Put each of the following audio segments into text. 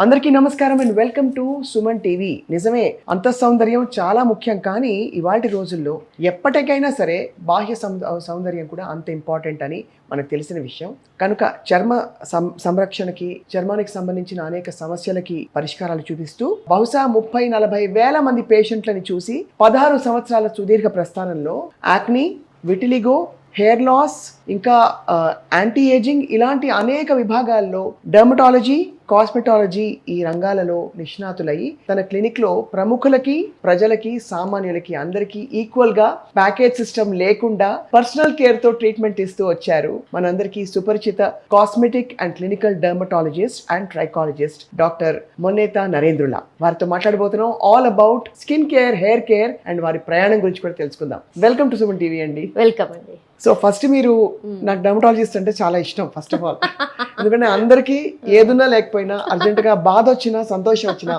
అందరికీ నమస్కారం and welcome to Suman TV. నిజమే, అంతఃసౌందర్యం చాలా ముఖ్యం, కానీ ఇవాల్టి రోజుల్లో ఎప్పటికైనా సరే బాహ్య సౌందర్యం కూడా అంత ఇంపార్టెంట్ అని మనకు తెలిసిన విషయం. కనుక చర్మ సంరక్షణకి, చర్మానికి సంబంధించిన అనేక సమస్యలకి పరిష్కారాలు చూపిస్తూ బహుశా 30-40 వేల మంది పేషెంట్లని చూసి 16 సంవత్సరాల సుదీర్ఘ ప్రస్థానంలో యాక్ని, విటిలిగో, హెయిర్ లాస్, ఇంకా యాంటీ ఏజింగ్ ఇలాంటి అనేక విభాగాల్లో డర్మటాలజీ, కాస్మెటాలజీ ఈ రంగాలలో నిష్ణాతులయ్యి తన క్లినిక్లో ప్రముఖులకి, ప్రజలకి, సామాన్యులకి అందరికీ ఈక్వల్గా ప్యాకేజ్ సిస్టమ్ లేకుండా పర్సనల్ కేర్తో ట్రీట్మెంట్ ఇస్తూ వచ్చారు మనందరికీ సుపరిచిత cosmetic and clinical dermatologist and trichologist doctor Monetha Narendrula. వారితో మాట్లాడబోతున్నాం all about skin care, hair care and వారి ప్రయాణం గురించి కూడా తెలుసుకుందాం. వెల్కమ్ టు సుమన్ టీవీ అండి. వెల్కమ్ అండి. సో ఫస్ట్ మీరు, నాకు డర్మటాలజిస్ట్ అంటే చాలా ఇష్టం ఫస్ట్ ఆఫ్ ఆల్. ఎందుకంటే అందరికీ ఏదున్నా లేకపోయినా అర్జెంటుగా బాధ వచ్చినా, సంతోషం వచ్చినా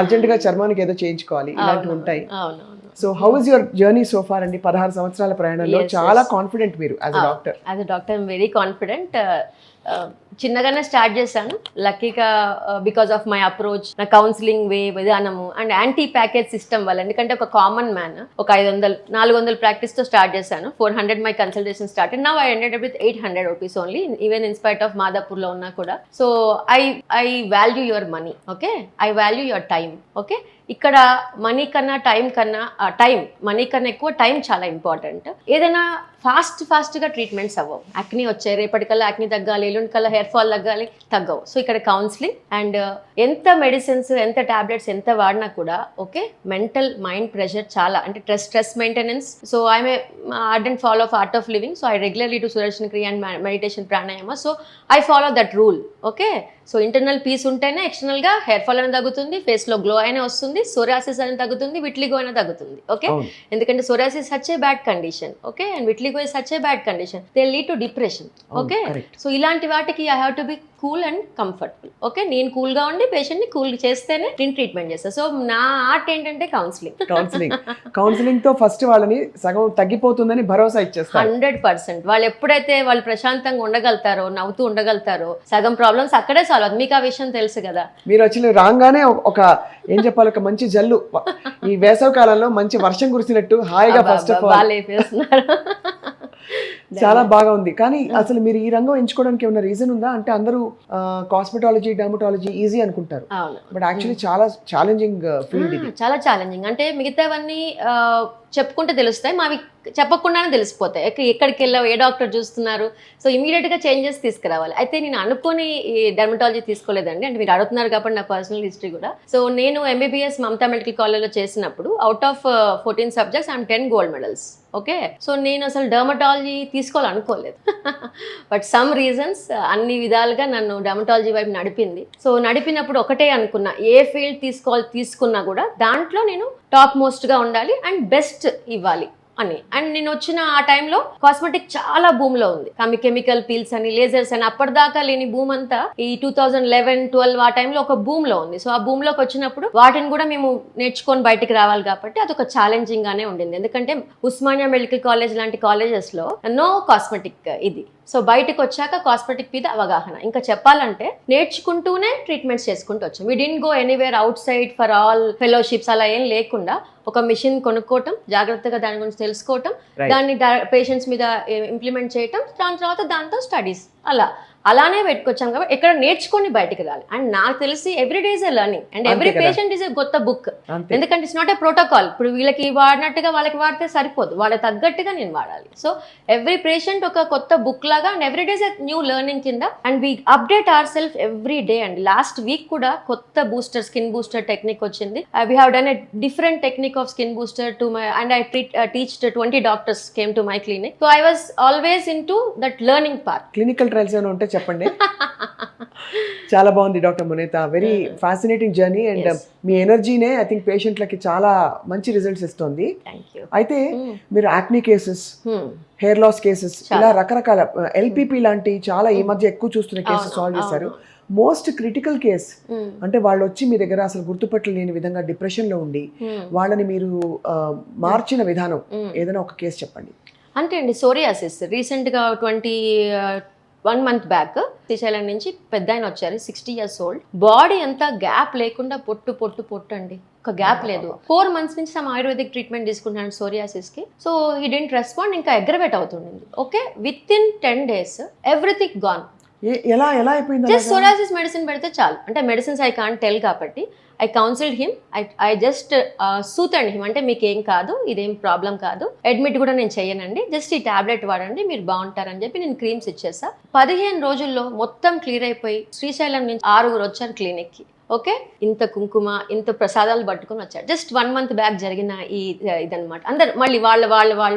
అర్జెంటుగా చర్మానికి ఏదో చేయించుకోవాలి, ఇలాంటివి ఉంటాయి. So how is your journey so far అండి? 16 సంవత్సరాల ప్రయాణంలో చాలా కాన్ఫిడెంట్ మీరు as a doctor. As a doctor I'm very confident. చిన్నగానే స్టార్ట్ చేశాను, లక్కీగా బికాస్ ఆఫ్ మై అప్రోచ్, నా కౌన్సిలింగ్ విధానము అండ్ యాంటీ ప్యాకేజ్ సిస్టమ్ వల్ల. ఎందుకంటే ఒక కామన్ మ్యాన్ ఒక 500-400 ప్రాక్టీస్తో స్టార్ట్ చేశాను. 400 my consultation started. Now I ended with 800 rupees only, even in spite of మాదాపూర్లో ఉన్నా కూడా. So I value your money, okay, I value your time, okay. ఇక్కడ money కన్నా మనీ కన్నా ఎక్కువ టైం చాలా ఇంపార్టెంట్. ఏదైనా ఫాస్ట్గా ట్రీట్మెంట్స్ అవ్వవు. యాక్ని వచ్చాయి, రేపటికల్లా యాక్ని తగ్గాలి, ఎల్లుండి కల్లా హెయిర్ ఫాల్ తగ్గాలి, తగ్గవు. సో ఇక్కడ కౌన్సిలింగ్ అండ్ ఎంత మెడిసిన్స్, ఎంత టాబ్లెట్స్ ఎంత వాడినా కూడా, ఓకే, మెంటల్ మైండ్ ప్రెషర్ చాలా, అంటే stress maintenance. So I'm ardent follow of Art of Living. So I regularly to Sudarshan Kriya and meditation, pranayama. So I follow that rule, okay. So internal peace ఉంటేనే ఎక్స్టర్నల్గా hair fall అనేది తగ్గుతుంది, ఫేస్లో glow అయినా వస్తుంది, psoriasis అనేది తగ్గుతుంది, విట్లిగో అయినా తగ్గుతుంది, ఓకే. ఎందుకంటే psoriasis such a bad condition, okay, and vitiligo is such a bad condition, they lead to depression, okay. So ఇలాంటి వాటికి I have to be cool and comfortable, okay. నేను కూల్గా ఉండి పేషెంట్ని కూల్ చేస్తేనే నేను ట్రీట్మెంట్ చేస్తాను. సో నా ఆర్ట్ ఏంటంటే కౌన్సిలింగ్ తో ఫస్ట్ వాళ్ళని సగం తగ్గిపోతుందని భరోసా ఇచ్చేస్తారు. 100%. వాళ్ళు ఎప్పుడైతే వాళ్ళు ప్రశాంతంగా ఉండగలుగుతారో, నవ్వుతూ ఉండగలుగుతారో, సగం ప్రాబ్లమ్స్ అక్కడే సాల్వ్ అవుతుంది. మీకు ఆ విషయం తెలుసు కదా. మీరు వచ్చి రాగానే ఒక ఏం చెప్పాలి, ఒక మంచి జల్లు, ఈ వేసవి కాలంలో మంచి వర్షం కురిసినట్టు హాయిగా ఫస్ట్ ఆఫ్ ఆల్ చాలా బాగా ఉంది. కానీ అసలు మీరు ఈ రంగం ఎంచుకోవడానికి ఏమైనా రీజన్ ఉందా? అంటే అందరూ కాస్మెటాలజీ, డర్మటాలజీ ఈజీ అనుకుంటారు, బట్ యాక్చువల్లీ చాలా ఛాలెంజింగ్ ఫీల్డ్ ఇది. చాలా ఛాలెంజింగ్. అంటే మిగతావన్నీ చెప్పుకుంటే తెలుస్తాయి, మావి చెప్పకుండానే తెలిసిపోతాయి. ఎక్కడికి వెళ్ళావు, ఏ డాక్టర్ చూస్తున్నారు, సో ఇమీడియట్గా చేంజెస్ తీసుకురావాలి. అయితే నేను అనుకుని ఈ డర్మటాలజీ తీసుకోలేదండి. అంటే మీరు అడుగుతున్నారు కాబట్టి నా పర్సనల్ హిస్టరీ కూడా. సో నేను ఎంబీబీఎస్ మమతా మెడికల్ కాలేజ్లో చేసినప్పుడు out of 14 subjects I'm 10 gold medals, okay. So నేను అసలు డర్మటాలజీ తీసుకోవాలనుకోలేదు, బట్ సమ్ రీజన్స్ అన్ని విధాలుగా నన్ను డర్మటాలజీ వైపు నడిపింది. సో నడిపినప్పుడు ఒకటే అనుకున్నా, ఏ ఫీల్డ్ తీసుకున్నా కూడా దాంట్లో నేను టాప్ మోస్ట్గా ఉండాలి అండ్ బెస్ట్ ఇవ్వాలి అని. అండ్ నేను వచ్చిన ఆ టైంలో కాస్మెటిక్ చాలా భూమిలో ఉంది. కెమికల్ పీల్స్ అని, లేజర్స్ అని, అప్పటిదాకా లేని భూమి అంతా ఈ 2011-12 ఆ టైంలో ఒక భూమిలో ఉంది. సో ఆ భూమిలోకి వచ్చినప్పుడు వాటిని కూడా మేము నేర్చుకొని బయటికి రావాలి కాబట్టి అదొక ఛాలెంజింగ్ గానే ఉండింది. ఎందుకంటే ఉస్మానియా మెడికల్ కాలేజ్ లాంటి కాలేజెస్లో నో కాస్మెటిక్ ఇది. సో బయటకు వచ్చాక కాస్మెటిక్ మీద అవగాహన. ఇంకా చెప్పాలంటే నేర్చుకుంటూనే ట్రీట్మెంట్స్ చేసుకుంటూ వచ్చాం. We didn't go anywhere outside for all fellowships అలా ఏం లేకుండా ఒక మిషన్ కొనుక్కోవటం, జాగ్రత్తగా దాని గురించి తెలుసుకోవటం, దాన్ని పేషెంట్స్ మీద ఇంప్లిమెంట్ చేయటం, దాని తర్వాత దాంతో స్టడీస్ అలానే పెట్టుకొచ్చాం కాబట్టి ఎక్కడ నేర్చుకొని బయటకు రాలి. అండ్ నాకు తెలిసి every day is a learning and every patient is a కొత్త బుక్. ఎందుకంటే ఇట్స్ నాట్ ఏ ప్రోటోకాల్. ఇప్పుడు వీళ్ళకి వాడినట్టుగా వాళ్ళకి వాడితే సరిపోదు, వాళ్ళకి తగ్గట్టుగా నేను వాడాలి. సో ఎవ్రీ పేషెంట్ ఒక కొత్త బుక్ లాగా and every day is a new learning కింద. And we update our self every day. And last week కూడా కొత్త బూస్టర్, స్కిన్ బూస్టర్ టెక్నిక్ వచ్చింది. We have done a different technique of skin booster to my, and I teached 20 doctors came to my clinic. So I was always in to that learning part. Clinical trials ఏమైనా ఉంటే చెప్పండి. చాలా బాగుంది doctor Monetha, very fascinating journey. And మీ ఎనర్జీనే I think పేషెంట్లకి చాలా మంచి రిజల్ట్స్ ఇస్తుంది. అయితే మీరు acne cases, hair loss cases, ఇలా రకరకాల ఎల్పిపి లాంటి చాలా ఈ మధ్య ఎక్కువ చూస్తున్న కేసెస్ సాల్వ్ చేశారు. మోస్ట్ క్రిటికల్ కేస్ అంటే వాళ్ళు వచ్చి మీ దగ్గర అసలు గుర్తుపట్టలేని విధంగా డిప్రెషన్ లో ఉండి వాళ్ళని మీరు మార్చిన విధానం ఏదైనా ఒక కేసు చెప్పండి. అంటే అండి, సోరియాసిస్ రీసెంట్గా 1 month బ్యాక్ శ్రీశైలం నుంచి పెద్ద ఆయన వచ్చారు, 60 years old. బాడీ అంతా గ్యాప్ లేకుండా పొట్టు పొట్టు పొట్టు అండి, ఒక గ్యాప్ లేదు. 4 months నుంచి సమ్ ఆయుర్వేదిక్ ట్రీట్మెంట్ తీసుకుంటున్నాను సోరియాసిస్ కి. సో హీ డెంట్ రెస్పాండ్, ఇంకా అగ్రవేట్ అవుతుంది. Okay, within 10 days everything gone. ఎలా అయిపోయింది? జస్ట్ సోరియాసిస్ మెడిసిన్ పెడితే చాలు. అంటే మెడిసిన్స్ ఐ కాంట్ టెల్ కాబట్టి I counselled him, I just సూతండి హిమ్, అంటే మీకు ఏం కాదు, ఇదేం ప్రాబ్లం కాదు, అడ్మిట్ కూడా నేను చెయ్యనండి, జస్ట్ ఈ టాబ్లెట్ వాడండి మీరు బాగుంటారని చెప్పి నేను క్రీమ్స్ ఇచ్చేసా. 15 రోజుల్లో మొత్తం క్లియర్ అయిపోయి శ్రీశైలం నుంచి 6 వచ్చారు క్లినిక్ కి. ఓకే, ఇంత కుంకుమ ఇంత ప్రసాదాలు పట్టుకొని వచ్చారు. జస్ట్ 1 month బ్యాక్ జరిగిన ఇదనమాట. అందరు మళ్ళీ వాళ్ళు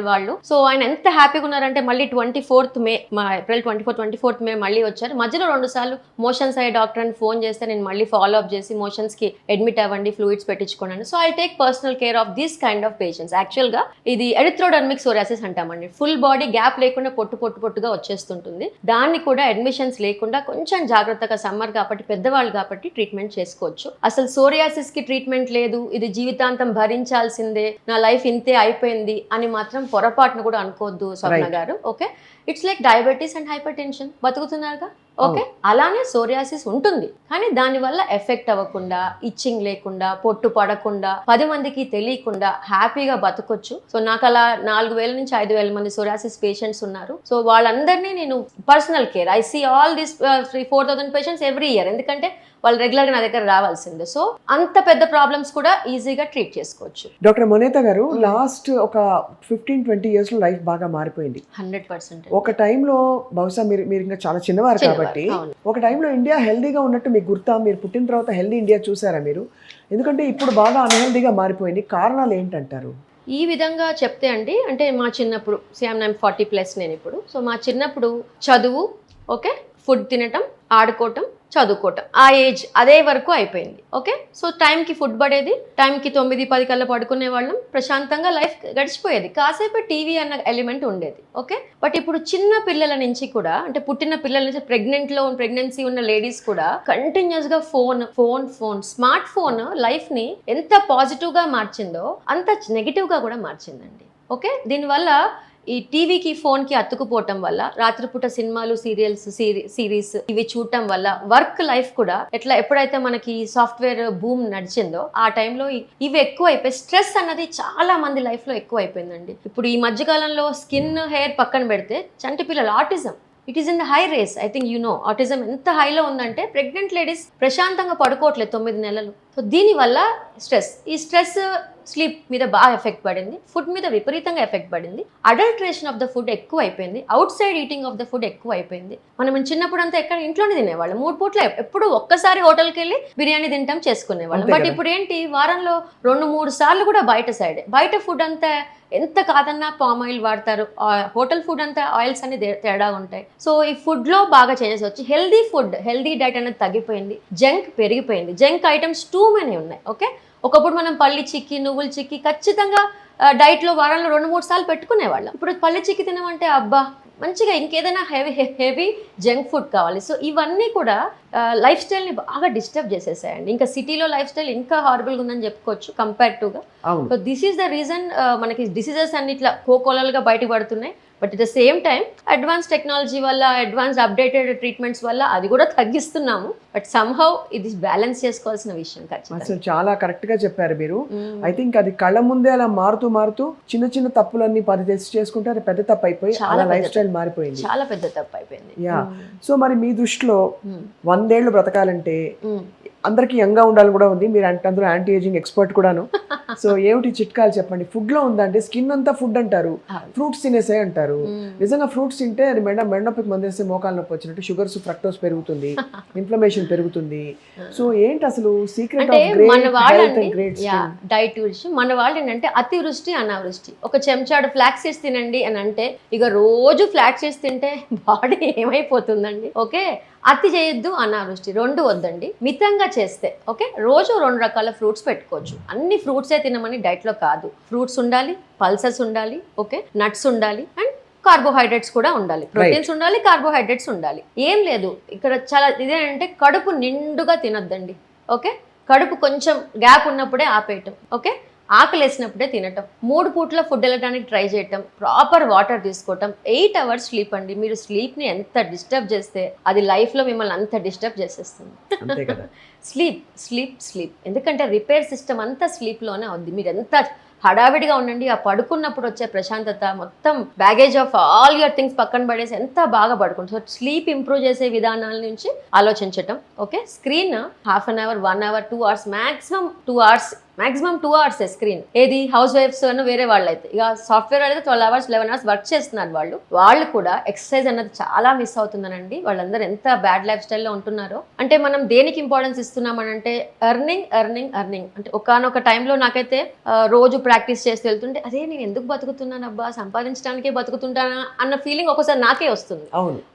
సో ఆయన ఎంత హ్యాపీగా ఉన్నారంటే మళ్ళీ 24th May, మా ఏప్రిల్ 24th May మళ్ళీ వచ్చారు. మధ్యలో 2 సార్లు మోషన్స్ అయ్యే డాక్టర్ అని ఫోన్ చేస్తే నేను మళ్ళీ ఫాలో అప్ చేసి మోషన్స్ కి అడ్మిట్ అవ్వండి, ఫ్లూయిడ్స్ పెట్టించుకోండి. So I take personal care of these kind of patients. Actual గా ఇది ఎరిథ్రోడర్మిక్ సోరియాసిస్ అంటామండి. ఫుల్ బాడీ గ్యాప్ లేకుండా పొట్టుగా వచ్చేస్తుంటుంది. దాన్ని కూడా అడ్మిషన్స్ లేకుండా కొంచెం జాగ్రత్తగా, సమ్మర్ కాబట్టి పెద్దవాళ్ళు కాబట్టి ట్రీట్మెంట్ చేసుకోవచ్చు. అసలు సోరియాసిస్ కి ట్రీట్మెంట్ లేదు, ఇది జీవితాంతం భరించాల్సిందే, నా లైఫ్ ఇంతే అయిపోయింది అని మాత్రం పొరపాటును కూడా అనుకోవద్దు స్వప్న గారు. Okay, it's like diabetes and hypertension, బతుకుతున్నారుగా. ఓకే, అలానే సోరియాసిస్ ఉంటుంది, కానీ దానివల్ల ఎఫెక్ట్ అవ్వకుండా, ఇచ్చింగ్ లేకుండా, పొట్టు పడకుండా, 10 మందికి తెలియకుండా హ్యాపీగా బతకొచ్చు. సో నాకు అలా 4,000 నుంచి 5,000 మంది సోరియాసిస్ పేషెంట్స్ ఉన్నారు. సో వాళ్ళందరినీ నేను personal care, I see all this 3,000-4,000 patients every year, ఎందుకంటే వాళ్ళు రెగ్యులర్ గా నా దగ్గర రావాల్సిందే. సో అంత పెద్ద ప్రాబ్లమ్స్ కూడా ఈజీగా ట్రీట్ చేసుకోవచ్చు. డాక్టర్ మొనేత గారు, లాస్ట్ ఒక 15-20 years లో లైఫ్ బాగా మారిపోయింది. 100%. ఒక టైంలో బహుశా మీరు ఇంకా చాలా చిన్నవారు కాబట్టి, ఒక టైంలో ఇండియా హెల్దీగా ఉన్నట్టు మీకు గుర్తా? మీరు పుట్టిన తర్వాత హెల్దీ ఇండియా చూసారా మీరు? ఎందుకంటే ఇప్పుడు బాగా అన్హెల్దీగా మారిపోయింది. కారణాలు ఏంటంటారు? ఈ విధంగా చెప్తే అండి, అంటే మా చిన్నప్పుడు I'm 40+ నేను ఇప్పుడు. సో మా చిన్నప్పుడు చదువు, ఓకే, ఫుడ్ తినటం, ఆడుకోవటం, చదువుకోవటం, ఆ ఏజ్ అదే వరకు అయిపోయింది. ఓకే, సో టైంకి ఫుడ్ పడేది, టైంకి 9-10 కల్లా పడుకునే వాళ్ళం, ప్రశాంతంగా లైఫ్ గడిచిపోయేది. కాసేపు టీవీ అన్న ఎలిమెంట్ ఉండేది. ఓకే, బట్ ఇప్పుడు చిన్న పిల్లల నుంచి కూడా, అంటే పుట్టిన పిల్లల నుంచి ప్రెగ్నెన్సీ ఉన్న లేడీస్ కూడా కంటిన్యూస్ గా ఫోన్ స్మార్ట్ ఫోన్ లైఫ్ ని ఎంత పాజిటివ్ గా మార్చిందో అంత నెగిటివ్ గా కూడా మార్చిందండి. ఓకే, దీనివల్ల ఈ టీవీకి ఫోన్కి అతుకుపోవటం వల్ల, రాత్రిపూట సినిమాలు, సిరీస్ ఇవి చూడటం వల్ల వర్క్ లైఫ్ కూడా ఎప్పుడైతే మనకి సాఫ్ట్వేర్ బూమ్ నడిచిందో ఆ టైంలో ఇవి ఎక్కువ అయిపోయి స్ట్రెస్ అన్నది చాలా మంది లైఫ్ లో ఎక్కువ అయిపోయిందండి. ఇప్పుడు ఈ మధ్యకాలంలో స్కిన్, హెయిర్ పక్కన పెడితే చంటి పిల్లలు autism, it is in the high race. I think autism ఎంత హైలో ఉందంటే ప్రెగ్నెంట్ లేడీస్ ప్రశాంతంగా పడుకోవట్లేదు 9 నెలలు. సో దీనివల్ల ఈ స్ట్రెస్ స్లీప్ మీద బాగా ఎఫెక్ట్ పడింది, ఫుడ్ మీద విపరీతంగా ఎఫెక్ట్ పడింది, అడల్ట్రేషన్ ఆఫ్ ద ఫుడ్ ఎక్కువ అయిపోయింది, out side eating of the food ఎక్కువ అయిపోయింది. మనం చిన్నప్పుడు అంతా ఎక్కడ ఇంట్లోనే తినేవాళ్ళం, 3 పూట్ల ఎప్పుడు ఒక్కసారి హోటల్కి వెళ్ళి బిర్యానీ తింటాం చేసుకునేవాళ్ళం. బట్ ఇప్పుడు ఏంటి, వారంలో 2-3 సార్లు కూడా బయట ఫుడ్ అంతా ఎంత కాదన్నా పామ్ ఆయిల్ వాడతారు, హోటల్ ఫుడ్ అంతా ఆయిల్స్ అన్ని తేడా ఉంటాయి. సో ఈ ఫుడ్ లో బాగా చేంజెస్ వచ్చి హెల్దీ డైట్ అనేది తగ్గిపోయింది, జంక్ పెరిగిపోయింది, జంక్ ఐటమ్స్ టూ మెనీ ఉన్నాయి. ఓకే, ఒకప్పుడు మనం పల్లి చిక్కి, నువ్వుల చిక్కి ఖచ్చితంగా డైట్ లో వారంలో 2-3 సార్లు పెట్టుకునేవాళ్ళం. ఇప్పుడు పల్లి చిక్కి తినమంటే అబ్బా మంచిగా ఇంకేదైనా హెవీ జంక్ ఫుడ్ కావాలి. సో ఇవన్నీ కూడా లైఫ్ స్టైల్ని బాగా డిస్టర్బ్ చేసేసాయండి. ఇంకా సిటీలో లైఫ్ స్టైల్ ఇంకా హారబుల్గా ఉందని చెప్పుకోవచ్చు కంపేర్టివ్గా. So this is the reason మనకి డిసీజెస్ అన్ని ఇట్లా కోకోలలుగా బయటకు పడుతున్నాయి. But at the same time advance technology వల్ల, అడ్వాన్స్ అప్డేటెడ్ ట్రీట్మెంట్స్ వల్ల అది కూడా తగ్గిస్తున్నాము. బట్ సమ్హౌ ఇది బ్యాలెన్స్ చేసుకోవాల్సిన విషయం. అసలు చాలా కరెక్ట్ గా చెప్పారు మీరు. ఐ థింక్ అది కళ్ళ ముందే అలా మారుతూ చిన్న తప్పులన్నీ పరిదేశి చేసుకుంటే అది పెద్ద తప్పు అయిపోయి చాలా లైఫ్ స్టైల్ మారిపోయింది, చాలా పెద్ద తప్పు అయిపోయింది. యా, సో మరి మీ దృష్టిలో 100 ఏళ్ళు బ్రతకాలంటే అందరికి యంగ్ గా ఉండాలని కూడా ఉంది. మీరు అంటే అందులో యాంటీ ఏజింగ్ ఎక్స్పర్ట్ కూడాను. సో ఏమిటి చిట్కాలు చెప్పండి? ఫుడ్ లో ఉందంటే స్కిన్ అంతా ఫుడ్ అంటారు, ఫ్రూట్స్ తినేసే అంటారు. నిజంగా ఫ్రూట్స్ తింటే అది మెడ మందేస్తే మోకాలు నొప్పి వచ్చినట్టు షుగర్స్, ఫ్రక్టోస్ పెరుగుతుంది, ఇన్ఫ్లమేషన్ పెరుగుతుంది. సో ఏంటి అసలు సీక్రెట్ ఆఫ్ గ్రేట్ డైట్ గురించి? మన వాళ్ళు ఏంటంటే అతివృష్టి, అనావృష్టి. ఒక చెంచాడు ఫ్లాక్స్ సీడ్స్ తినండి అని అంటే ఇక రోజు ఫ్లాక్స్ సీడ్స్ తింటే బాడీ ఏమైపోతుందండి? ఓకే, అతి చేయొద్దు, అనావృష్టి 2 వద్దండి. మితంగా చేస్తే ఓకే, రోజు 2 రకాల ఫ్రూట్స్ పెట్టుకోవచ్చు. అన్ని ఫ్రూట్సే తినమని డైట్లో కాదు. ఫ్రూట్స్ ఉండాలి, పల్సెస్ ఉండాలి, ఓకే, నట్స్ ఉండాలి, అండ్ కార్బోహైడ్రేట్స్ కూడా ఉండాలి, ప్రోటీన్స్ ఉండాలి, కార్బోహైడ్రేట్స్ ఉండాలి. ఏం లేదు ఇక్కడ చాలా ఇదేంటంటే కడుపు నిండుగా తినొద్దండి. ఓకే, కడుపు కొంచెం గ్యాప్ ఉన్నప్పుడే ఆపేయటం. ఓకే, ఆకలి వేసినప్పుడే తినటం, 3 పూట్ల ఫుడ్ వెళ్ళడానికి ట్రై చేయటం, ప్రాపర్ వాటర్ తీసుకోవటం, 8 అవర్స్ స్లీప్ అండి. మీరు స్లీప్ని ఎంత డిస్టర్బ్ చేస్తే అది లైఫ్లో మిమ్మల్ని అంత డిస్టర్బ్ చేసేస్తుంది. అంతే కదా. స్లీప్ ఎందుకంటే రిపేర్ సిస్టమ్ అంతా స్లీప్లోనే అవుద్ది. మీరు ఎంత హడావిడిగా ఉండండి, ఆ పడుకున్నప్పుడు వచ్చే ప్రశాంతత, మొత్తం baggage of all your things పక్కన పడేసి ఎంత బాగా పడుకుంటుంది. సో స్లీప్ ఇంప్రూవ్ చేసే విధానాల నుంచి ఆలోచించటం. Okay, screen half an hour, 1 hour, 2 hours, maximum 2 hours screen. ఏది హౌస్ వైఫ్స్ వేరే వాళ్ళు అయితే, ఇక సాఫ్ట్వేర్ అయితే 12 అవర్స్ 11 అవర్స్ వర్క్ చేస్తున్నారు. వాళ్ళు కూడా ఎక్సర్సైజ్ అన్నది చాలా మిస్ అవుతుందనండి. వాళ్ళందరూ ఎంత బ్యాడ్ లైఫ్ స్టైల్లో ఉంటున్నారో. అంటే మనం దేనికి ఇంపార్టెన్స్ ఇస్తున్నామనంటే ఎర్నింగ్ అంటే ఒకానొక టైంలో నాకైతే రోజు ప్రాక్టీస్ చేసి వెళ్తుంటే అదే నేను ఎందుకు బతుకుతున్నాను అబ్బా, సంపాదించడానికే బతుకుతుంటానా అన్న ఫీలింగ్ ఒకసారి నాకే వస్తుంది.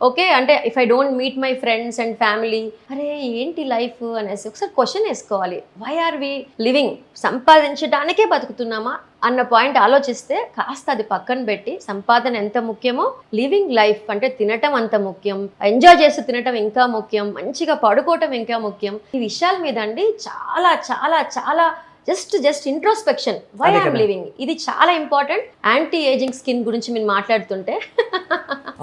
ఓకే, అంటే if I don't meet my friends and family, అరే ఏంటి లైఫ్ అనేసి ఒకసారి క్వశ్చన్ వేసుకోవాలి. Why are we living? సంపాదించడానికే బతుకుతున్నామా అన్న పాయింట్ ఆలోచిస్తే కాస్త అది పక్కన పెట్టి సంపాదన ఎంత ముఖ్యమో లివింగ్ లైఫ్ అంటే తినటం అంత ముఖ్యం, ఎంజాయ్ చేస్తూ తినటం ఇంకా ముఖ్యం, మంచిగా పడుకోవటం ఇంకా ముఖ్యం. ఈ విషయాల మీద అండి చాలా చాలా చాలా just introspection, why I'm living, ఇది చాలా ఇంపార్టెంట్. యాంటీ ఏజింగ్ స్కిన్ గురించి మీరు మాట్లాడుతుంటే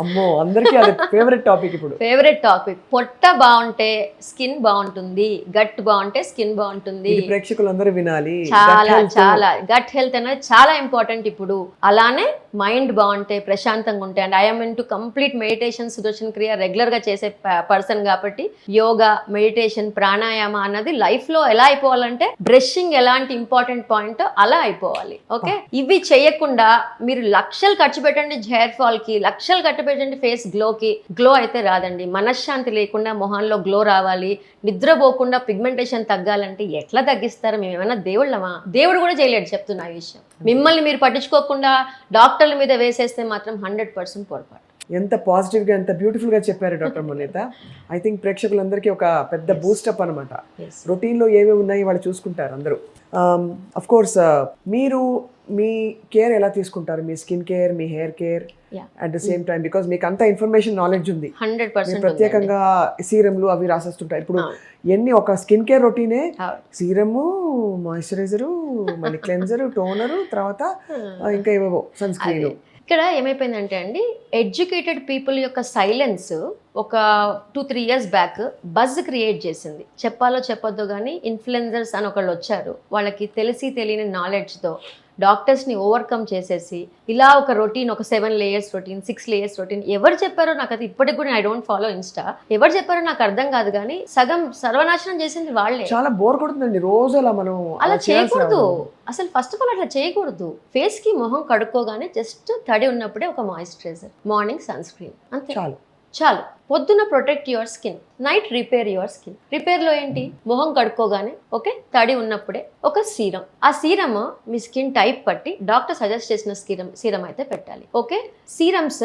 అమ్మో అందరికీ అది ఫేవరెట్ టాపిక్. ఇప్పుడు ఫేవరెట్ టాపిక్. పొట్ట బాగుంటే స్కిన్ బాగుంటుంది, గట్ బాగుంటే స్కిన్ బాగుంటుంది. ప్రేక్షకులందరూ వినాలి. చాలా గట్ హెల్త్ అనేది చాలా ఇంపార్టెంట్ ఇప్పుడు. అలానే మైండ్ బాగుంటే ప్రశాంతంగా ఉంటే, and I'm in to complete meditation, Sudarshan క్రియ రెగ్యులర్ గా చేసే పర్సన్ కాబట్టి యోగా, మెడిటేషన్, ప్రాణాయామ అన్నది లైఫ్ లో ఎలా అయిపోవాలంటే బ్రషింగ్ ఎలాంటి ఇంపార్టెంట్ పాయింట్ అలా అయిపోవాలి. ఓకే, ఇవి చేయకుండా మీరు లక్షలు ఖర్చు పెట్టండి హెయిర్ ఫాల్ కి, లక్షలు ఖర్చు పెట్టండి ఫేస్ గ్లోకి, గ్లో అయితే రాదండి. మనశ్శాంతి లేకుండా మొహంలో గ్లో రావాలి, నిద్రపోకుండా పిగ్మెంటేషన్ తగ్గాలంటే ఎట్లా తగ్గిస్తారు? మేము ఏమైనా దేవుళ్ళమా? దేవుడు కూడా చేయలేడు చెప్తున్నా ఈ విషయం. మిమ్మల్ని మీరు పట్టించుకోకుండా డాక్టర్ల మీద వేసేస్తే మాత్రం 100% పొరపాటు. ఎంత పాజిటివ్గా ఎంత బ్యూటిఫుల్గా చెప్పారు డాక్టర్ మునీత. ఐ థింక్ ప్రేక్షకులందరికీ ఒక పెద్ద బూస్టప్ అనమాట. రొటీన్లో ఏమేమి ఉన్నాయి వాళ్ళు చూసుకుంటారు అందరూ. అఫ్ కోర్స్ మీరు మీ కేర్ ఎలా తీసుకుంటారు? మీ స్కిన్ కేర్, మీ hair care at the same time, because మీకు అంత ఇన్ఫర్మేషన్ నాలెడ్జ్ ఉంది. 100% ప్రత్యేకంగా సీరమ్లు అవి రాసేస్తుంటారు. ఇప్పుడు ఎన్ని ఒక స్కిన్ కేర్ రొటీనే, సీరము, మాయిశ్చరైజరు, మళ్ళీ క్లెన్జరు, టోనరు, తర్వాత ఇంకా ఏవేవో సన్ స్క్రీన్. ఇక్కడ ఏమైపోయిందంటే అండి, ఎడ్యుకేటెడ్ పీపుల్ యొక్క సైలెన్స్ ఒక 2-3 ఇయర్స్ బ్యాక్ బజ్ క్రియేట్ చేసింది. చెప్పాలో చెప్పొద్దు కానీ ఇన్ఫ్లుయెన్సర్స్ అని ఒకళ్ళు వచ్చారు. వాళ్ళకి తెలిసి తెలియని నాలెడ్జ్తో డాక్టర్స్ని ఓవర్కమ్ చేసేసి ఇలా ఒక రొటీన్, ఒక 7 layers రొటీన్, 6 layers రొటీన్, ఎవరు చెప్పారో నాకు అది ఇప్పటికి కూడా ఐ డోంట్ ఫాలో ఇన్స్టా, ఎవరు చెప్పారో నాకు అర్థం కాదు కానీ సగం సర్వనాశనం చేసింది వాళ్ళే. చాలా బోర్ కొడుతుందండి రోజు అలా మనం అలా చేయకూడదు. అసలు ఫస్ట్ ఆఫ్ ఆల్ అట్లా చేయకూడదు. ఫేస్ కి మొహం కడుక్కోగానే జస్ట్ తడి ఉన్నప్పుడే ఒక మాయిశ్చరైజర్, మార్నింగ్ సన్ స్క్రీన్, అంతే చాలు. పొద్దున protect your skin, night repair your skin. రిపేర్లో ఏంటి? మొహం కడుక్కోగానే ఓకే తడి ఉన్నప్పుడే ఒక సీరం. ఆ సీరమ్ మీ స్కిన్ టైప్ బట్టి డాక్టర్ సజెస్ట్ చేసిన సీరం అయితే పెట్టాలి. ఓకే, సీరమ్స్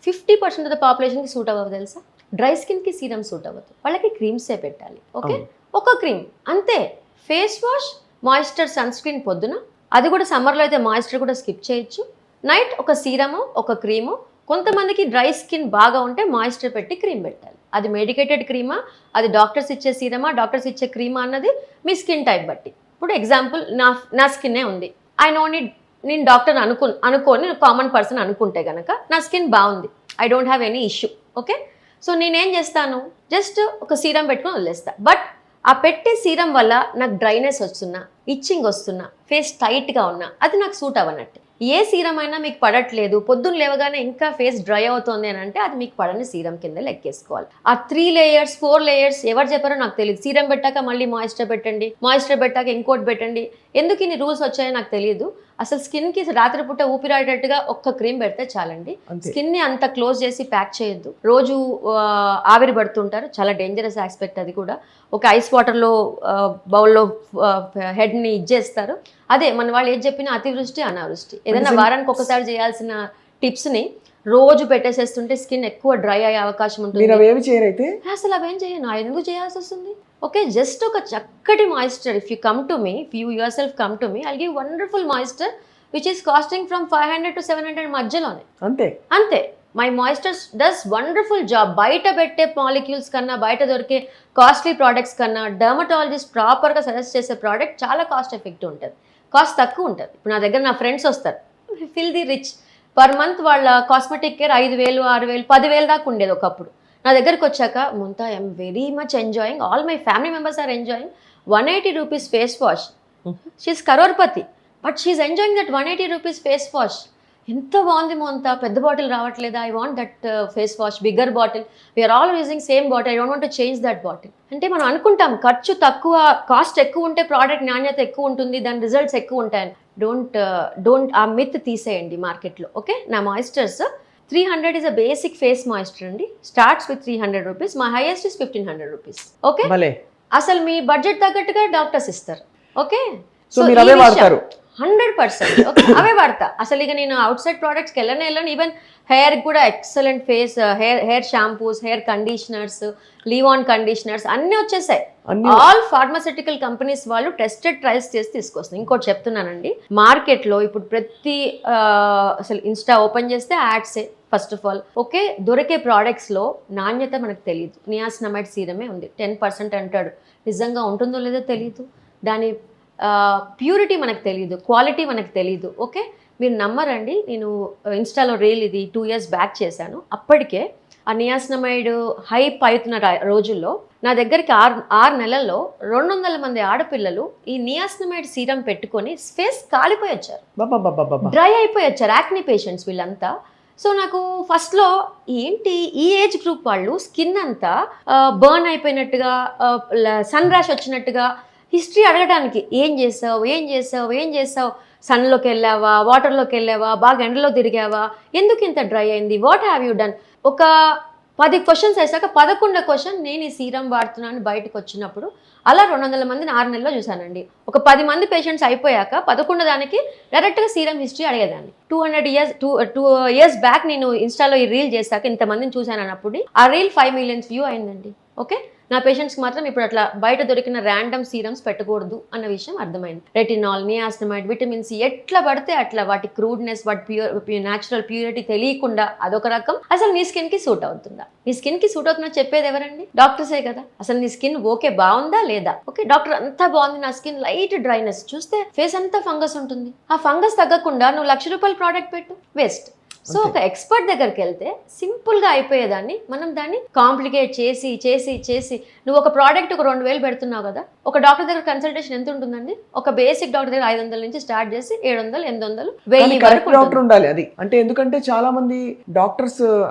50% ఆఫ్ ద పాపులేషన్కి సూట్ అవ్వదు తెలుసా. డ్రై స్కిన్కి సీరం సూట్ అవ్వదు, వాళ్ళకి క్రీమ్సే పెట్టాలి. ఓకే, ఒక క్రీమ్ అంతే. Face wash, moisture, sunscreen పొద్దున, అది కూడా సమ్మర్లో అయితే మాయిశ్చర్ కూడా స్కిప్ చేయొచ్చు. నైట్ ఒక సీరము, ఒక క్రీము. కొంతమందికి డ్రై స్కిన్ బాగా ఉంటే మాయిశ్చర్ పెట్టి క్రీమ్ పెట్టాలి. అది మెడికేటెడ్ క్రీమా, అది డాక్టర్స్ ఇచ్చే సీరమా, డాక్టర్స్ ఇచ్చే క్రీమా అన్నది మీ స్కిన్ టైప్ బట్టి. ఇప్పుడు ఎగ్జాంపుల్ నా స్కిన్నే ఉంది, ఐ నో నేను డాక్టర్ అనుకోని కామన్ పర్సన్ అనుకుంటే కనుక నా స్కిన్ బాగుంది, I don't have any issue. Okay, so నేనేం చేస్తాను, జస్ట్ ఒక సీరం పెట్టుకొని వదిలేస్తా. బట్ ఆ పెట్టే సీరం వల్ల నాకు డ్రైనెస్ వస్తున్నా, ఇచ్చింగ్ వస్తున్నా, ఫేస్ టైట్గా ఉన్నా, అది నాకు సూట్ అవ్వనట్టు. ఏ సీరం అయినా మీకు పడట్లేదు, పొద్దున్న లేవగానే ఇంకా ఫేస్ డ్రై అవుతుంది అని అంటే అది మీకు పడని సీరం కింద లెక్కేసుకోవాలి. ఆ 3 layers 4 layers ఎవరు చెప్పారో నాకు తెలియదు. సీరం పెట్టాక మళ్ళీ మాయిశ్చర్ పెట్టండి, మాయిశ్చర్ పెట్టాక ఇంకోటి పెట్టండి, ఎందుకు ఇన్ని రూల్స్ వచ్చాయో నాకు తెలియదు. అసలు స్కిన్కి రాత్రిపూట ఊపిరాడేటట్టుగా ఒక్క క్రీమ్ పెడితే చాలండి. స్కిన్ని అంత క్లోజ్ చేసి ప్యాక్ చేయొద్దు. రోజు ఆవిరి పడుతుంటారు, చాలా డేంజరస్ ఆస్పెక్ట్ అది కూడా. ఒక ఐస్ వాటర్లో బౌల్లో హెడ్ని ఇచ్చేస్తారు. అదే మన వాళ్ళు ఏది చెప్పినా అతివృష్టి అనావృష్టి. ఏదైనా వారానికి ఒకసారి చేయాల్సిన టిప్స్ని రోజు పెట్టేసేస్తుంటే స్కిన్ ఎక్కువ డ్రై అయ్యే అవకాశం ఉంటుంది. అసలు అవేం చేయను, ఎందుకు చేయాల్సి వస్తుంది? ఓకే, జస్ట్ ఒక చక్కటి moisture. If you come to me, if you your self come to me, I'll give wonderful moisture which is costing from 500 to 700 మధ్యలోనే. అంతే. My moisture does wonderful job. బయట పెట్టే మాలిక్యూల్స్ కన్నా, బయట దొరికే కాస్ట్లీ ప్రోడక్ట్స్ కన్నా డర్మటాలజిస్ట్ ప్రాపర్గా suggest చేసే ప్రోడక్ట్ చాలా కాస్ట్ ఎఫెక్టివ్ ఉంటుంది. కాస్ట్ తక్కువ ఉంటుంది. ఇప్పుడు నా దగ్గర నా ఫ్రెండ్స్ వస్తారు, fill the rich, per month వాళ్ళ కాస్మెటిక్ కేర్ 5,000, 6,000, 10,000 దాకా ఉండేది ఒకప్పుడు. నా దగ్గరకు వచ్చాక ముంతా I'm very much enjoying, all my family members are enjoying 180 rupees face wash. She's crorepati but she's enjoying that 180 rupees face wash. ఎంత బాగుంది మోంతా, పెద్ద బాటిల్ రావట్లేదా, I want that face wash, bigger bottle, we're all using same bottle, I don't want to change that bottle. అంటే మనం అనుకుంటాం ఖర్చు తక్కువ, కాస్ట్ ఎక్కువ ఉంటే ప్రోడక్ట్ నాణ్యత ఎక్కువ ఉంటుంది, దాని రిజల్ట్స్ ఎక్కువ ఉంటాయని. డోంట్ ఆ మిత్ తీసేయండి మార్కెట్లో. ఓకే, నా moistures 300 is a basic face moisture అండి, స్టార్ట్స్ విత్ 300 రూపీస్, మా హైయెస్ట్ ఇస్ 1,500 రూపీస్. ఓకే, అసలు మీ బడ్జెట్ తగ్గట్టుగా డాక్టర్స్ ఇస్తారు. ఓకే, సో మీరు అవే వాడతారు 100%. ఓకే, అవే వాడతా. అసలు ఇక నేను అవుట్ సైడ్ ప్రోడక్ట్స్కి వెళ్ళను. ఈవెన్ హెయిర్ కూడా excellent face hair shampoos, hair conditioners, leave on conditioners అన్నీ వచ్చేసాయి. ఆల్ ఫార్మాసిటికల్ కంపెనీస్ వాళ్ళు టెస్టెడ్ ట్రయల్స్ చేసి తీసుకొస్తారు. ఇంకోటి చెప్తున్నానండి, మార్కెట్లో ఇప్పుడు ప్రతి అసలు ఇన్స్టా ఓపెన్ చేస్తే యాడ్సే ఫస్ట్ ఆఫ్ ఆల్. ఓకే, దొరికే ప్రోడక్ట్స్లో నాణ్యత మనకు తెలియదు. నియాసినమైడ్ సీరమే ఉంది, 10% అంటాడు, నిజంగా ఉంటుందో లేదో తెలియదు. దాని ప్యూరిటీ మనకు తెలియదు, క్వాలిటీ మనకు తెలియదు. ఓకే, మీరు నమ్మరండి, నేను ఇన్స్టాలో రీల్ ఇది 2 years బ్యాక్ చేశాను. అప్పటికే ఆ నియాసినమైడ్ హైప్ అవుతున్న రోజుల్లో నా దగ్గరికి 6 నెలల్లో 200 మంది ఆడపిల్లలు ఈ నియాసినమైడ్ సీరం పెట్టుకొని ఫేస్ కాలిపోయి వచ్చారు, డ్రై అయిపోయి వచ్చారు, యాక్ని పేషెంట్స్ వీళ్ళంతా. సో నాకు ఫస్ట్లో ఏంటి ఈ ఏజ్ గ్రూప్ వాళ్ళు స్కిన్ అంతా బర్న్ అయిపోయినట్టుగా, సన్ ర్యాష్ వచ్చినట్టుగా హిస్టరీ అడగడానికి, ఏం చేసావు, సన్లోకి వెళ్ళావా, వాటర్లోకి వెళ్ళావా, బాగా ఎండలో తిరిగావా, ఎందుకు ఇంత డ్రై అయింది, వాట్ హ్యావ్ యూ డన్. ఒక 10 క్వశ్చన్స్ వేసాక 11వ క్వశ్చన్ నేను ఈ సీరం వాడుతున్నాను బయటకు వచ్చినప్పుడు. అలా 200 మందిని 6 నెలల్లో చూశానండి. ఒక 10 మంది పేషెంట్స్ అయిపోయాక 11వ దానికి డైరెక్ట్గా సీరం హిస్టరీ అడిగేదాన్ని. 2 years బ్యాక్ నేను ఇన్స్టాలో ఈ రీల్ చేశాక ఇంతమందిని చూశాను అన్నప్పుడు ఆ రీల్ 5 million వ్యూ అయిందండి. ఓకే, నా పేషెంట్స్కి మాత్రం ఇప్పుడు అట్లా బయట దొరికిన ర్యాండమ్ సీరమ్స్ పెట్టకూడదు అన్న విషయం అర్థమైంది. రెటినాల్, నియాసినమైడ్, విటమిన్ సి ఎట్లా పడితే అట్లా, వాటి క్రూడ్నెస్, వాటి న్యాచురల్ ప్యూరిటీ తెలియకుండా అదొక రకం. అసలు నీ స్కిన్కి సూట్ అవుతుందా, నీ స్కిన్కి సూట్ అవుతుందా చెప్పేది ఎవరండి? డాక్టర్సే కదా. అసలు నీ స్కిన్ ఓకే బాగుందా లేదా? ఓకే, డాక్టర్ అంతా బాగుంది, నా స్కిన్ లైట్ డ్రైనెస్, చూస్తే ఫేస్ అంతా ఫంగస్ ఉంటుంది. ఆ ఫంగస్ తగ్గకుండా నువ్వు ₹1,00,000 ప్రోడక్ట్ పెట్టు, వేస్ట్. సో ఒక ఎక్స్పర్ట్ దగ్గరికి వెళ్తే సింపుల్గా అయిపోయేదాన్ని, మనం దాన్ని కాంప్లికేట్ చేసి చేసి చేసి నువ్వు ఒక ప్రోడక్ట్ ఒక 2,000 పెడుతున్నావు కదా, ఒక డాక్టర్ దగ్గర కన్సల్టేషన్ ఎంత ఉంటుందండి? ఒక బేసిక్ డాక్టర్ దగ్గర 500 నుంచి స్టార్ట్ చేసి 700, 800, 1000 వరకు డాక్టర్ ఉండాలి. అది అంటే ఎందుకంటే చాలా మంది డాక్టర్స్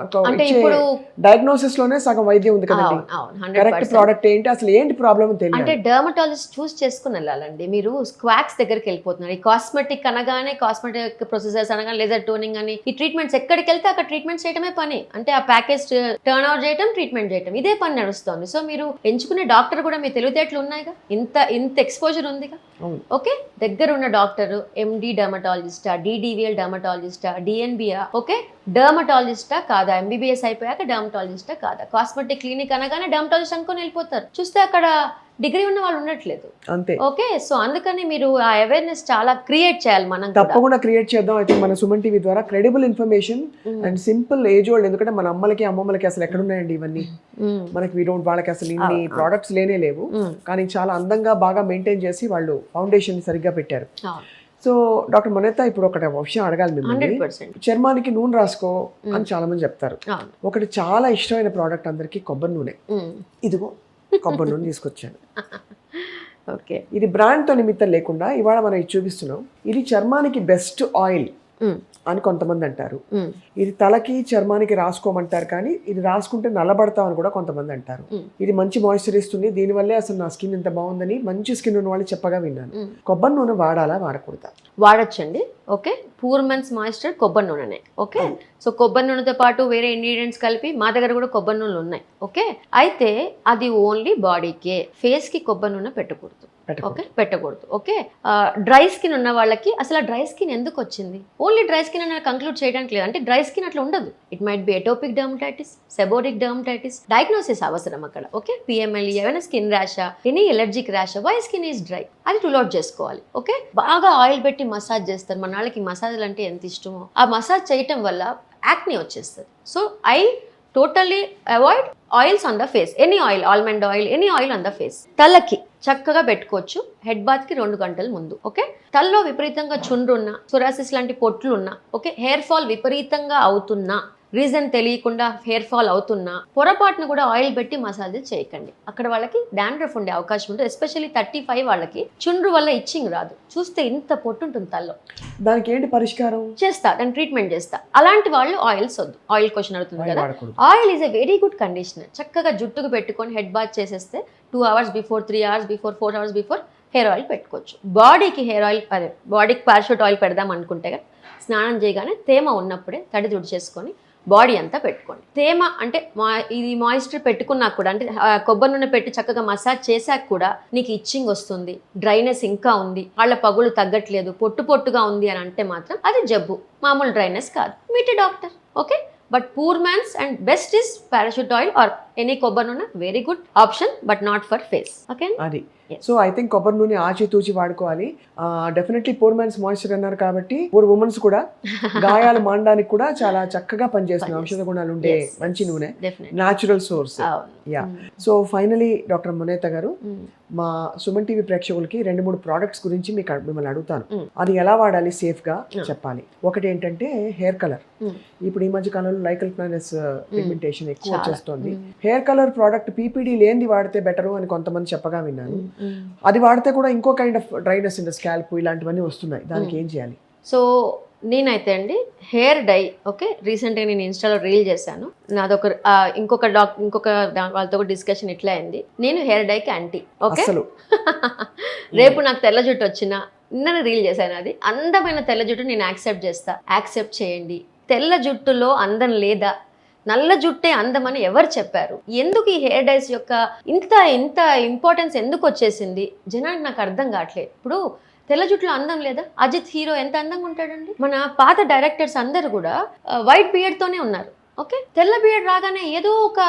అంటే ఇప్పుడు డయాగ్నోసిస్ లోనే సగం వైద్యం ఉంది కదండి. కరెక్ట్ ప్రోడక్ట్ ఏంటి, అసలు ఏంటి ప్రాబ్లం తెలియదు. అంటే డర్మటాలజిస్ట్ చూస్ చేసుకుని వెళ్ళాలండి. మీరు స్క్వాక్స్ దగ్గరికి వెళ్ళిపోతున్నారు. ఈ కాస్మెటిక్ అనగానే, కాస్మెటిక్ ప్రొసెసర్స్ అనగానే, లేజర్ టోనింగ్ అని, ఈ ట్రీట్మెంట్స్ ఎక్కడికి వెళ్తే అక్కడ ట్రీట్మెంట్ చేయడమే పని. అంటే ఆ ప్యాకేజ్ టర్న్ అవుట్ చేయడం, ట్రీట్మెంట్ చేయడం, ఇదే పని నడుస్తుంది. సో మీరు ఎంచుకునే డాక్టర్ కూడా మీ తెలివితేటలు ఉన్నాయిగా, ఇంత ఎక్స్పోజర్ ఉందిగా. ఓకే, దగ్గర ఉన్న డాక్టర్ ఎండి డర్మటాలజిస్టా, డిడివిఎల్ డర్మటాలజిస్టా, డిఎన్బియా, ఓకే, డర్మటాలజిస్టా కాదా, ఎంబీబీఎస్ అయిపోయాక డర్మటాలజిస్టా కాదా, కాస్మెటిక్ క్లినిక్ అనగానే డర్మటాలజిస్ట్ అనుకొని వెళ్ళిపోతారు. చూస్తే అక్కడ డిగ్రీ ఉన్న వాళ్ళు ఉండట్లేదు. అంతే. ఓకే, సో అందుకని మీరు ఆ అవేర్నెస్ చాలా క్రియేట్ చేయాలి. మనం తప్పకుండా క్రియేట్ చేద్దాం. అయితే మన సుమన్ టీవీ ద్వారా credible information and simple age old, ఎందుకంటే మన అమ్మలకి అమ్మమ్మలకి అసలు ఎక్కడ ఉన్నాయండి ఇవన్నీ, మనకి వాళ్ళకి అసలు ఇన్ని ప్రోడక్ట్స్ లేనే లేవు, కానీ చాలా అందంగా బాగా మెయింటైన్ చేసి వాళ్ళు ఫౌండేషన్ సరిగ్గా పెట్టారు. సో డాక్టర్ మొనేత, ఇప్పుడు ఒక విషయం అడగాలి మిమ్మల్ని. చర్మానికి నూనె రాసుకో అని చాలా మంది చెప్తారు. ఒకటి చాలా ఇష్టమైన ప్రోడక్ట్ అందరికి, కొబ్బరి నూనె. ఇదిగో కొబ్బరి నూనె తీసుకొచ్చాను. ఓకే, ఇది బ్రాండ్తో నిమిత్తం లేకుండా ఇవాళ మనం ఇది చూపిస్తున్నాం. ఇది చర్మానికి బెస్ట్ ఆయిల్ అని కొంతమంది అంటారు. ఇది తలకి చర్మానికి రాసుకోమంటారు, కానీ ఇది రాసుకుంటే నల్లబడతాం అని కూడా కొంతమంది అంటారు. ఇది మంచి మాయిశ్చర్ ఇస్తుంది, దీనివల్లే అసలు నా స్కిన్ ఇంత బాగుందని మంచి స్కిన్ ఉన్న వాళ్ళు చెప్పగా విన్నాను. కొబ్బరి నూనె వాడాలా వాడకూడదా? వాడచ్చండి. ఓకే, పూర్ మెన్స్ మాయిశ్చర్ కొబ్బరి నూనెనే. ఓకే, సో కొబ్బరి నూనెతో పాటు వేరే ఇంగ్రీడియంట్స్ కలిపి మా దగ్గర కూడా కొబ్బరి నూనెలు ఉన్నాయి. ఓకే, అయితే అది ఓన్లీ బాడీకే, ఫేస్ కి కొబ్బరి నూనె పెట్టకూడదు. ఓకే, పెట్టకూడదు. ఓకే, డ్రై స్కిన్ ఉన్న వాళ్ళకి అసలు డ్రై స్కిన్ ఎందుకు వచ్చింది, ఓన్లీ డ్రై స్కిన్ అని కంక్లూడ్ చేయడానికి లేదు. అంటే డ్రై స్కిన్ అట్లా ఉండదు. It might be atopic dermatitis, seborrheic dermatitis, diagnosis అవసరం అక్కడ. ఓకే, పిఎంఎల్ఈ, ఏమైనా స్కిన్ ర్యాషా, ఎనీ ఎలర్జిక్ ర్యాషా, వై స్కిన్ ఈజ్ డ్రై, అది రూల్ అవుట్ చేసుకోవాలి. ఓకే, బాగా ఆయిల్ పెట్టి మసాజ్ చేస్తారు. మన వాళ్ళకి మసాజ్లు అంటే ఎంత ఇష్టమో, ఆ మసాజ్ చేయటం వల్ల యాక్ని వచ్చేస్తుంది. So I totally avoid oils on the face, any oil, almond oil, any oil on the face. తలకి చక్కగా పెట్టుకోవచ్చు. హెడ్ బాత్ కి 2 గంటల ముందు. ఓకే, తల్లో విపరీతంగా చుండ్రున్నా, సొరాసిస్ లాంటి పొట్లున్నా, ఓకే, హెయిర్ ఫాల్ విపరీతంగా అవుతున్నా, రీజన్ తెలియకుండా హెయిర్ ఫాల్ అవుతున్నా పొరపాటును కూడా ఆయిల్ పెట్టి మసాజ్ చేయకండి. అక్కడ వాళ్ళకి డాండ్రఫ్ ఉండే అవకాశం ఉంటుంది. ఎస్పెషల్లీ 35 వాళ్ళకి చుండ్రు వల్ల ఇచ్చింగ్ రాదు. చూస్తే ఇంత పొట్టు ఉంటుంది తల్లో. దానికి ఏంటి పరిష్కారం? చేస్తా, దాని ట్రీట్మెంట్ చేస్తా. అలాంటి వాళ్ళు ఆయిల్స్ వద్దు. ఆయిల్ క్వశ్చన్ అవుతుంది కదా. వాడకూడదు. Oil is a very good conditioner. చక్కగా జుట్టుకు పెట్టుకొని హెడ్ బాత్ చేసేస్తే 2 hours before, 3 hours before, 4 hours before hair oil పెట్టుకోవచ్చు. బాడీకి హెయిర్ ఆయిల్, అదే బాడీకి పారాషూట్ ఆయిల్ పెడదాం అనుకుంటే స్నానం చేయగానే తేమ ఉన్నప్పుడే తడి తుడి చేసుకొని బాడీ అంతా పెట్టుకోండి. తేమ అంటే ఇది మాయిశ్చర్ పెట్టుకున్నా కూడా, అంటే కొబ్బరి నూనె పెట్టి చక్కగా మసాజ్ చేశాక కూడా నీకు ఇచ్చింగ్ వస్తుంది, డ్రైనెస్ ఇంకా ఉంది, వాళ్ళ పగులు తగ్గట్లేదు, పొట్టుగా ఉంది అని అంటే మాత్రం అది జబ్బు, మామూలు డ్రైనెస్ కాదు. Meet doctor. Okay, but poor man's and best is Parachute oil or any కొబ్బరి నూనె. Very good option, but not for face. Okay, అది సో ఐ థింక్ కొబ్బరి నూనె ఆచితూచి వాడుకోవాలి. డెఫినెట్లీ పూర్ మ్యాన్స్ మాయిశ్చర్ అన్నారు కాబట్టి పూర్ ఉమెన్స్ కూడా గాయాలు మాండడానికి కూడా చాలా చక్కగా పనిచేస్తుంది. ఔషధ గుణాలు ఉండే మంచి నూనె, natural source. Yeah, so finally doctor Monetha గారు, మా సుమన్ టీవీ ప్రేక్షకులకి 2-3 ప్రోడక్ట్స్ గురించి మిమ్మల్ని అడుగుతాను. అది ఎలా వాడాలి సేఫ్ గా చెప్పాలి. ఒకటి ఏంటంటే హెయిర్ కలర్. ఇప్పుడు ఈ మధ్య కాలంలో లైకల్ ప్లానెస్ పిగ్మెంటేషన్ ఎక్కువ వచ్చేస్తుంది. హెయిర్ కలర్ ప్రోడక్ట్ పీపీడీ లేనిది వాడితే బెటరు అని కొంతమంది చెప్పగా విన్నాను. అది వాడితే కూడా ఇంకో kind of dryness in the scalp ఇలాంటివన్నీ వస్తున్నాయి. దానికి ఏం చేయాలి? సో నేనైతే అండి హెయిర్ డై, ఓకే, రీసెంట్గా నేను ఇన్స్టాలో రీల్ చేశాను. నాదొక ఇంకొక వాళ్ళతో డిస్కషన్ ఇట్లా అయింది. నేను హెయిర్ డైకి యాంటీ. ఓకే, రేపు నాకు తెల్ల జుట్టు వచ్చినా, నిన్న రీల్ చేశాను, అది అందమైన తెల్ల జుట్టు నేను యాక్సెప్ట్ చేయండి. తెల్ల జుట్టులో అందం లేదా, నల్ల జుట్టే అందమని ఎవరు చెప్పారు? ఎందుకు ఈ హెయిర్ డైస్ యొక్క ఇంత ఇంపార్టెన్స్ ఎందుకు వచ్చేసింది జనానికి నాకు అర్థం కావట్లేదు. ఇప్పుడు తెల్ల జుట్టులో అందం లేదా? అజిత్ హీరో ఎంత అందంగా ఉంటాడండి. మన పాత డైరెక్టర్స్ అందరు కూడా వైట్ బియర్డ్ తోనే ఉన్నారు. ఓకే, తెల్ల బియర్డ్ రాగానే ఏదో ఒక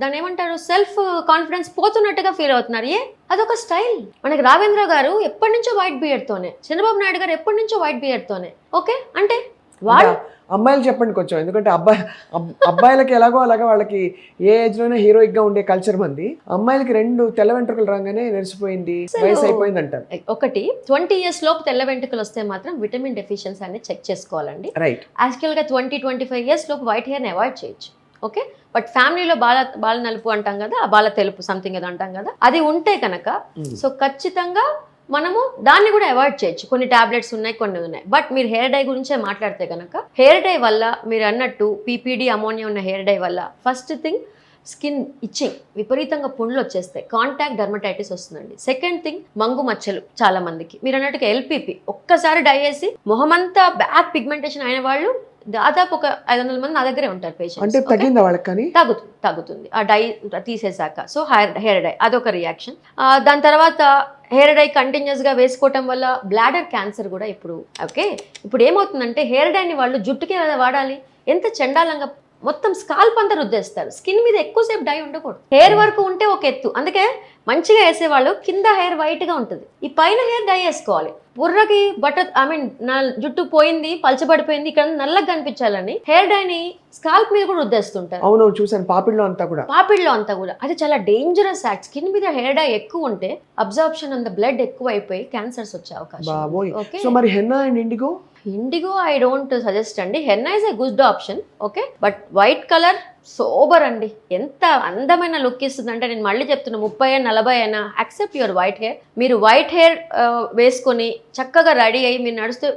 దాని ఏమంటారు, సెల్ఫ్ కాన్ఫిడెన్స్ పోతున్నట్టుగా ఫీల్ అవుతున్నారు. అదొక స్టైల్. మనకి రాఘవేంద్ర గారు ఎప్పటి నుంచో వైట్ బియర్డ్ తోనే, చంద్రబాబు నాయుడు గారు ఎప్పటి నుంచో వైట్ బియర్డ్ తోనే. ఓకే, అంటే అమ్మాయిలు చెప్పండి కొంచెం, ఎందుకంటే అబ్బాయిలకి ఎలాగో అలాగా వాళ్ళకి ఏ ఏజ్ లోనే హీరోయిక్ గా ఉండే కల్చర్ మంది. అమ్మాయిలకి 2 తెల్ల వెంట్రుకలు రాగానే నెరిసిపోయింది, వయసు అయిపోయింది అంటారు. ఒకటి 20 years లోపు తెల్ల వెంట్రుకలు వస్తే మాత్రం విటమిన్ డెఫిషియన్సీ అనేది చెక్ చేసుకోవాలండి. రైట్. యాక్చువల్ గా 20-25 years లోపు వైట్ హెయిర్ ని అవాయిడ్ చేయొచ్చు. ఓకే, బట్ ఫ్యామిలీలో బాల నలుపు అంటాం కదా, ఆ బాల తెలుపు సంథింగ్ ఏదో అంటాం కదా, అది ఉంటే కనుక సో ఖచ్చితంగా మనము దాన్ని కూడా అవాయిడ్ చేయొచ్చు. కొన్ని టాబ్లెట్స్ ఉన్నాయి, కొన్ని ఉన్నాయి. బట్ మీరు హెయిర్ డై గురించే మాట్లాడితే కనుక హెయిర్ డై వల్ల మీరు అన్నట్టు పీపీడీ అమోనియా ఉన్న హెయిర్ డై వల్ల ఫస్ట్ థింగ్ స్కిన్ ఇచ్చింగ్, విపరీతంగా పుండ్లు వచ్చేస్తాయి, కాంటాక్ట్ డర్మటైటిస్ వస్తుందండి. సెకండ్ థింగ్ మంగు మచ్చలు. చాలా మందికి మీరు అన్నట్టుగా ఎల్పీపీ ఒక్కసారి డై వేసి మొహమంతా బ్యాక్ పిగ్మెంటేషన్ అయిన వాళ్ళు దాదాపు ఒక 500 మంది నా దగ్గరే ఉంటారు పేషెంట్స్. అంటే తగ్గిందా వాళ్ళకి? కానీ తగ్గుతుంది ఆ డై తీసేసాక. సో హెయిర్ డై అదొక రియాక్షన్. దాని తర్వాత హెయిర్ డై కంటిన్యూస్ గా వేసుకోవటం వల్ల బ్లాడర్ క్యాన్సర్ కూడా ఇప్పుడు ఏమవుతుందంటే హెయిర్ డైని వాళ్ళు జుట్టుకే వాడాలి. ఎంత చండాలంగా మొత్తం స్కాల్ప్ అంతా రుద్దేస్తారు. స్కిన్ మీద ఎక్కువసేపు డై ఉండకూడదు. హెయిర్ వరకు ఉంటే ఒక ఎత్తు, అందుకే మంచిగా వేసేవాళ్ళు కింద హెయిర్ వైట్ గా ఉంటుంది, ఈ పైన హెయిర్ డై వేసుకోవాలి. బుర్రకి నా జుట్టు పోయింది, పలచబడిపోయింది, ఇక్కడ నల్లగా కనిపించాలని హెయిర్ డైని స్కాల్ప్ మీద కూడా రుద్దేస్తుంటారు. అవును, చూసాను పాపిడ్లో అంతా కూడా. అది చాలా డేంజరస్ యాక్ట్. స్కిన్ మీద హెయిర్ డై ఎక్కువ ఉంటే అబ్జార్ప్షన్ ఆన్ ద బ్లడ్ ఎక్కువ అయిపోయి క్యాన్సర్స్ వచ్చే అవకాశం. సో మరి henna and indigo I don't suggest అండి. Henna is a good option. Okay, but white colour sober అండి. ఎంత అందమైన లుక్ ఇస్తుంది అంటే, నేను మళ్ళీ చెప్తున్నా, 30-40 అయినా యాక్సెప్ట్ యువర్ వైట్ హెయిర్. మీరు వైట్ హెయిర్ వేసుకొని చక్కగా రెడీ అయ్యి మీరు నడుస్తూ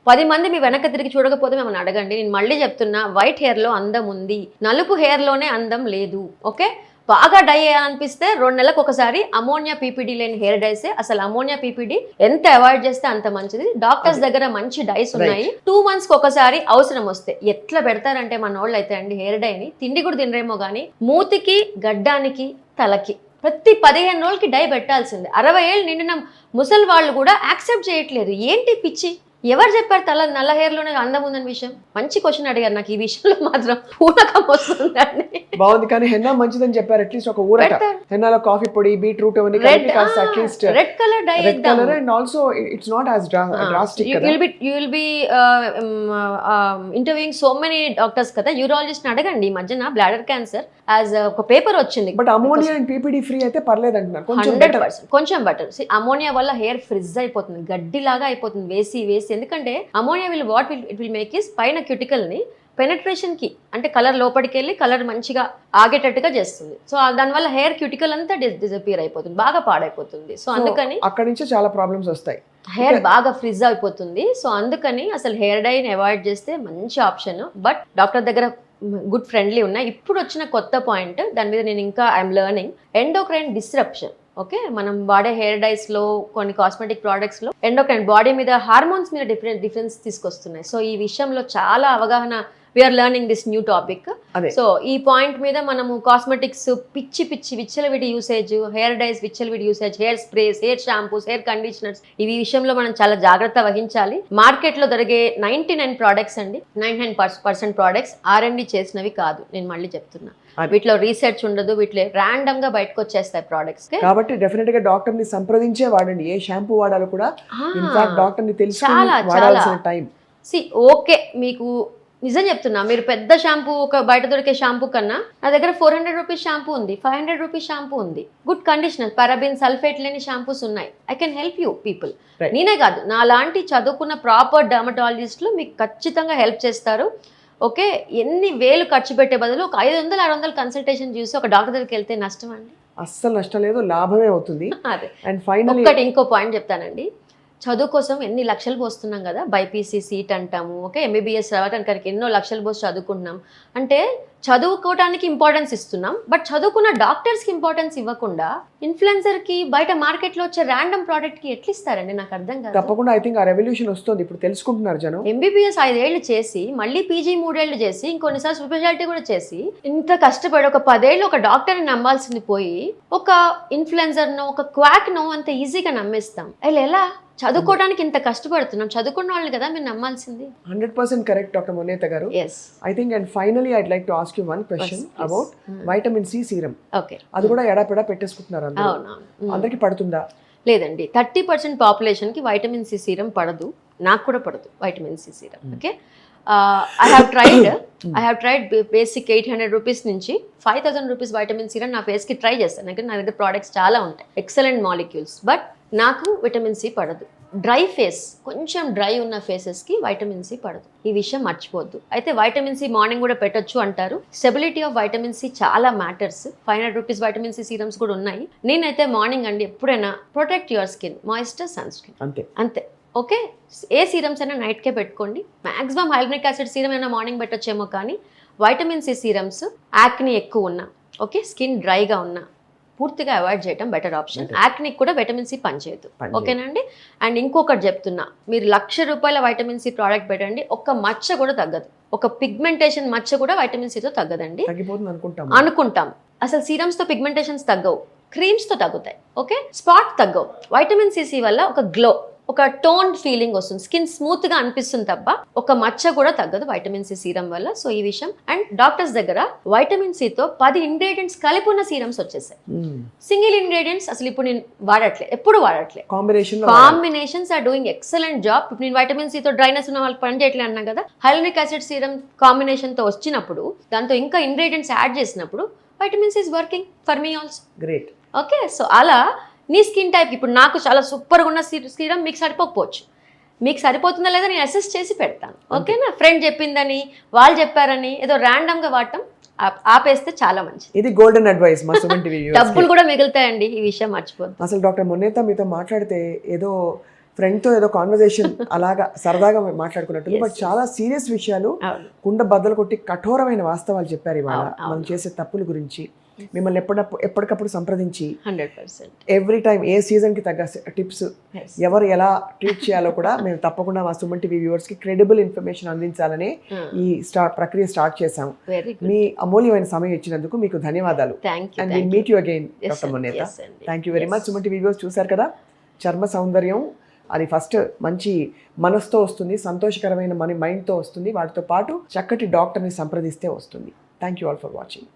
10 మంది మీ వెనక తిరిగి చూడకపోతే మిమ్మల్ని అడగండి. నేను మళ్ళీ చెప్తున్నా, వైట్ హెయిర్లో అందం ఉంది, నలుపు హెయిర్లోనే అందం లేదు. ఓకే, బాగా డై అనిపిస్తే 2 నెలలకు ఒకసారి అమోనియా పీపీడీ లేని హెయిర్ డైసే. అసలు అమోనియా పీపీడీ ఎంత అవాయిడ్ చేస్తే అంత మంచిది. డాక్టర్స్ దగ్గర మంచి డైస్ ఉన్నాయి. 2 months ఒకసారి అవసరం వస్తే ఎట్లా పెడతారంటే మన వాళ్ళు అయితే అండి హెయిర్ డైని తిండి కూడా తినరేమో కానీ మూతికి, గడ్డానికి, తలకి ప్రతి 15 రోజులకి డై పెట్టాల్సిందే. 60 ఏళ్ళు నిండిన ముసలి వాళ్ళు కూడా యాక్సెప్ట్ చేయట్లేదు. ఏంటి పిచ్చి? ఎవరు చెప్పారు నల్ల హెయిర్ లోనే అందం ఉందని విషయం? మంచి క్వశ్చన్ అడిగారు నాకు. ఈ విషయంలో మాత్రం పూనకం వస్తుందండి. బాగుంది, కానీ హెన్నా మంచిదని చెప్పారు. అట్లీస్ట్ ఒక ఊరట హెన్నాలో కాఫీ పొడి, బీట్రూట్ అవన్నీ కలిపి కాస్త at least red colour die red colour, and also it's not as drastic కదా. you will be interviewing so many doctors కదా. యూరాలజిస్ట్ అడగండి. ఈ మధ్యన బ్లాడర్ క్యాన్సర్ యాజ్ ఒక పేపర్ వచ్చింది. But ammonia and PPD free అయితే పర్లేదు అంటున్నారు. కొంచెం 100% కొంచెం బెటర్. అమోనియా వల్ల హెయిర్ ఫ్రిజ్ అయిపోతుంది, గడ్డి లాగా అయిపోతుంది వేసి వేసి. ఎందుకంటే ammonia it will make is పైన క్యూటికల్ ని పెనట్రేషన్ కి, అంటే కలర్ లోపలికి వెళ్ళి కలర్ మంచిగా ఆగేటట్టుగా చేస్తుంది. సో దానివల్ల హెయిర్ క్యూటికల్ అంతా డిజపియర్ అయిపోతుంది, బాగా పాడైపోతుంది. సో అందుకని అక్కడి నుంచి చాలా ప్రాబ్లమ్స్ వస్తాయి, హెయిర్ బాగా ఫ్రిజ్ అయిపోతుంది. సో అందుకని అసలు హెయిర్ డైని అవాయిడ్ చేస్తే మంచి ఆప్షన్. బట్ డాక్టర్ దగ్గర గుడ్ ఫ్రెండ్లీ ఉన్నాయి. ఇప్పుడు వచ్చిన కొత్త పాయింట్, దాని మీద నేను ఇంకా I'm learning, endocrine disruption. Okay, మనం వాడే హెయిర్ డైస్ లో, కొన్ని కాస్మెటిక్ ప్రోడక్ట్స్ లో ఎండోక్రైన్, బాడీ మీద హార్మోన్స్ మీద డిఫరెన్స్ తీసుకొస్తున్నాయి. సో ఈ విషయంలో చాలా అవగాహన, we're learning this new topic. So ఈ పాయింట్ మీద మనము కాస్మెటిక్స్ పిచ్చి విచ్చలవిడి యూసేజ్, హెయిర్ డైస్ విచ్చలవిడి usage, hair sprays, hair shampoos, hair conditioners, ఈ విషయంలో మనం చాలా జాగ్రత్త వహించాలి. మార్కెట్ లో దొరికే 99 ప్రోడక్ట్స్ అండి, 99% ప్రోడక్ట్స్ R&D చేసినవి కాదు. నేను మళ్ళీ చెప్తున్నా, వీటిలో రీసెర్చ్ ఉండదు, వీటిలో ర్యాండమ్ గా బయటకు వచ్చేస్తాయి ప్రోడక్ట్స్. కాబట్టి డెఫినెట్ గా డాక్టర్ ని సంప్రదించే వాడండి. ఏ షాంపూ వాడాలో కూడా ఇన్ఫాక్ట్ డాక్టర్ ని తెలుసుకొని వాడాల్సిన టైం. ఓకే, మీకు నిజం చెప్తున్నా, మీరు పెద్ద షాంపూ, ఒక బయట దొరికే షాంపూ కన్నా నా దగ్గర 400 రూపీస్ షాంపూ ఉంది, 500 రూపీస్ షాంపూ ఉంది, గుడ్ కండిషనర్, పారాబిన్, సల్ఫేట్ లేని షాంపూస్ ఉన్నాయి. I can help you people. నేనే కాదు, నా లాంటి చదువుకున్న ప్రాపర్ డర్మటాలజిస్టులు మీకు ఖచ్చితంగా హెల్ప్ చేస్తారు. ఓకే, ఎన్ని వేలు ఖర్చు పెట్టే బదులు ఒక 500-600 కన్సల్టేషన్ చూసి ఒక డాక్టర్ దగ్గరికి వెళ్తే నష్టం అండి? అస్సలు నష్టం లేదు, లాభమే అవుతుంది. అదే. అండ్ ఫైనల్లీ ఇంకో పాయింట్ చెప్తానండి. చదువు కోసం ఎన్ని లక్షలు పోస్తున్నాం కదా, బైపీసీ సీట్ అంటాము, ఓకే, ఎంబీబీఎస్ రావడానికి ఎన్నో లక్షలు పోసి చదువుకుంటున్నాం. అంటే చదువుకోవడానికి ఇంపార్టెన్స్ ఇస్తున్నాం, బట్ చదువుకున్న డాక్టర్స్కి ఇంపార్టెన్స్ ఇవ్వకుండా ఇన్ఫ్లుయెన్సర్కి, బయట మార్కెట్లో వచ్చే ర్యాండమ్ ప్రోడక్ట్కి ఎట్లా ఇస్తారండి? నాకు అర్థం కాదు. తప్పకుండా ఐ థింక్ ఆ రెవల్యూషన్ వస్తుంది, ఇప్పుడు తెలుసుకుంటున్నారు జనం. ఎంబీబీఎస్ 5 ఏళ్ళు చేసి, మళ్ళీ పీజీ 3 ఏళ్ళు చేసి, ఇంకొన్నిసార్లు స్పెషాలిటీ కూడా చేసి, ఇంత కష్టపడి ఒక 10 ఏళ్ళు ఒక డాక్టర్ని నమ్మాల్సింది పోయి ఒక ఇన్ఫ్లుయెన్సర్నో, ఒక క్వాక్నో అంత ఈజీగా నమ్మేస్తాం. ఎలా? చదువుకోవడానికి ఇంత కష్టపడుతున్నాం, చదువుకున్న వాళ్ళని కదా మీరు నమ్మాల్సింది. 100% కరెక్ట్ డాక్టర్ మొనేత గారు. I think and finally I'd like to ask you one question about vitamin C serum. Okay, అది కూడా ఎడాపెడా పెట్టేసుకుంటున్నారు అందరూ. అందరికి పడుతుందా? లేదండి, 30% పాపులేషన్ కి వైటమిన్ సి సీరం పడదు. నాకు కూడా పడదు vitamin C serum. Okay, I have tried basic 800 rupees నుంచి 5000 రూపీస్ వైటమిన్ సీరం నా ఫేస్కి ట్రై చేస్తాను. నా దగ్గర ప్రోడక్ట్స్ చాలా ఉంటాయి, ఎక్సలెంట్ మాలిక్యూల్స్, బట్ నాకు విటమిన్ సి పడదు. డ్రై ఫేస్, కొంచెం డ్రై ఉన్న ఫేసెస్కి వైటమిన్ సి పడదు. ఈ విషయం మర్చిపోద్దు. అయితే వైటమిన్ సి మార్నింగ్ కూడా పెట్టొచ్చు అంటారు. స్టెబిలిటీ ఆఫ్ వైటమిన్ సి చాలా matters. 500 rupees vitamin C serums కూడా ఉన్నాయి. నేనైతే మార్నింగ్ అండి ఎప్పుడైనా protect your skin, moisture, sunscreen, అంతే. ఓకే, ఏ సీరమ్స్ అయినా నైట్కే పెట్టుకోండి. మాక్సిమం హైల్యూరిక్ యాసిడ్ సీరం అయినా మార్నింగ్ పెట్టొచ్చేమో, కానీ వైటమిన్ సి సీరమ్స్ యాక్ని ఎక్కువ ఉన్నా, ఓకే, స్కిన్ డ్రైగా ఉన్నా పూర్తిగా అవాయిడ్ చేయడం బెటర్ ఆప్షన్. యాక్నిక్ కూడా విటమిన్ సి పనిచేయదు. ఓకేనండి. అండ్ ఇంకొకటి చెప్తున్నా, మీరు ₹1,00,000 వైటమిన్ సి ప్రోడక్ట్ పెట్టండి, ఒక్క మచ్చ కూడా తగ్గదు. ఒక పిగ్మెంటేషన్ మచ్చ కూడా వైటమిన్ సితో తగ్గదండి. అనుకుంటాం, అసలు సీరమ్స్ తో పిగ్మెంటేషన్స్ తగ్గవు, క్రీమ్స్ తో తగ్గుతాయి. ఓకే, స్పాట్ తగ్గవు. వైటమిన్ సి వల్ల ఒక గ్లో, ఒక టోన్ ఫీలింగ్ వస్తుంది, స్కిన్ స్మూత్ గా అనిపిస్తుంది తప్ప ఒక మచ్చ కూడా తగ్గదు వైటమిన్ సి సీరం వల్ల. సో ఈ విషయం. అండ్ డాక్టర్స్ దగ్గర వైటమిన్ సితో 10 ఇంగ్రీడియంట్స్ కలిపి ఉన్న సీరమ్స్ వచ్చేసాయి. సింగిల్ ఇంగ్రీడియంట్స్ అసలు ఇప్పుడు నేను ఎప్పుడు వాడట్లే. Combinations are doing excellent job. ఇప్పుడు నేను వైటమిన్ సితో డ్రైనెస్ ఉన్న వాళ్ళకి పని చేయట్లేదు అన్నా కదా, హైల్యూరిక్ యాసిడ్ సీరం కాంబినేషన్ తో వచ్చినప్పుడు, దాంతో ఇంకా ఇంగ్రీడియంట్స్ యాడ్ చేసినప్పుడు vitamin C is working for me also. Great. Okay, so అలా నీ స్కిన్ టైప్, ఇప్పుడు నాకు చాలా సూపర్గా ఉన్న సీరం మీకు సరిపోకపోవచ్చు, మీకు సరిపోతుందా లేదా నేను అసెస్ చేసి పెడతాను. ఓకేనా? ఫ్రెండ్ చెప్పిందని, వాళ్ళు చెప్పారని ఏదో ర్యాండమ్గా వాడటం ఆపేస్తే చాలా మంచిది. ఇది గోల్డెన్ అడ్వైస్ మా సుమన్ టీవీ వ్యూవర్స్. డబ్బులు కూడా మిగులుతాయండి, ఈ విషయం మర్చిపోద్దు. అసలు డాక్టర్ మొనేత మీతో మాట్లాడితే ఏదో ఫ్రెండ్తో ఏదో కాన్వర్జేషన్ అలాగా సరదాగా మాట్లాడుకున్నట్టు, బట్ చాలా సీరియస్ విషయాలు, కుండ బద్దలు కొట్టి కఠోరమైన వాస్తవాలు చెప్పారు ఇవాళ. మనం చేసే తప్పుల గురించి మిమ్మల్ని ఎప్పటికప్పుడు సంప్రదించి 100% ఎవ్రీ టైం ఏ సీజన్కి తగ్గ టిప్స్, ఎవరు ఎలా ట్రీట్ చేయాలో కూడా మేము తప్పకుండా మా సుమన్ టీవీ వ్యూవర్స్కి క్రెడిబుల్ ఇన్ఫర్మేషన్ అందించాలని ఈ ప్రక్రియ స్టార్ట్ చేసాం. మీ అమూల్యమైన సమయం ఇచ్చినందుకు మీకు ధన్యవాదాలు. And will meet you again doctor Monetha. Thank you very much. Suman TV viewers చూసారు కదా, చర్మ సౌందర్యం అది ఫస్ట్ మంచి మనసుతో వస్తుంది, సంతోషకరమైన మైండ్తో వస్తుంది. వాటితో పాటు చక్కటి డాక్టర్ని సంప్రదిస్తే వస్తుంది. Thank you all for watching.